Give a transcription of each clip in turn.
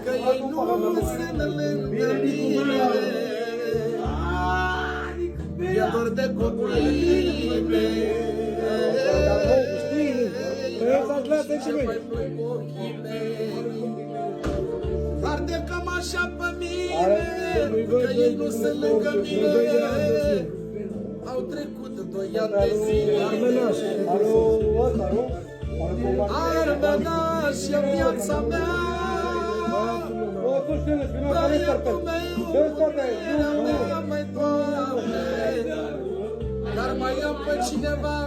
că ei nu sunt lângă mine. E dor de copiii mei. Arde cam așa pe mine, că ei nu sunt lângă mine. Au trecut 2 ani de zile. Armenaș e viața mea. Băiatul meu, iubirea mea, măi Doamne. Dar mai am pe cineva,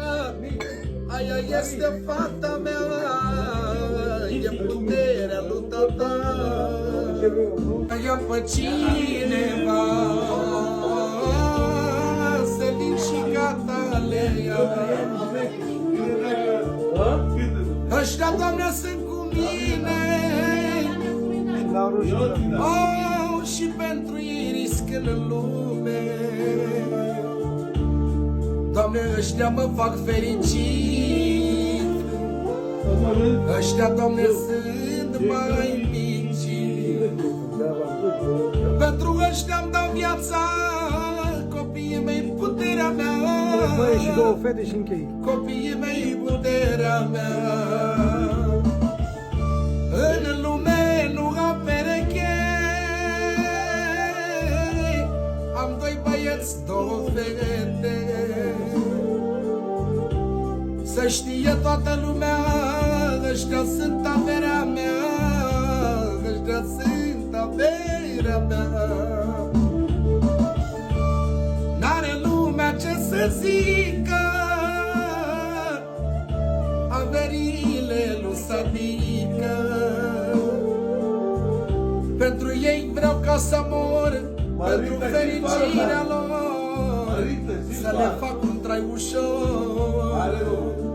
aia este fata mea. E puterea lui tata. Mai am pe cineva, Selin și gata le ia. Ăștia, Doamne, sunt cu mine. Oh, și pentru ei risc în lume. Doamne, ăștia mă fac fericit. Ăștia, Doamne, sunt mai mici. Pentru ăștia-mi dau viața. Copiii mei, puterea mea. Și 2 fete și închei. Copiii mei, puterea mea. În lume nu am pereche. Am 2 băieți, 2 fete. Să știe toată lumea, ăștia sunt averea mea. Ăștia sunt averea mea. N-are lumea ce să zică, averile lui Sadică. Pentru ei vreau ca să mor, pentru fericirea lor, să le fac un trai ușor.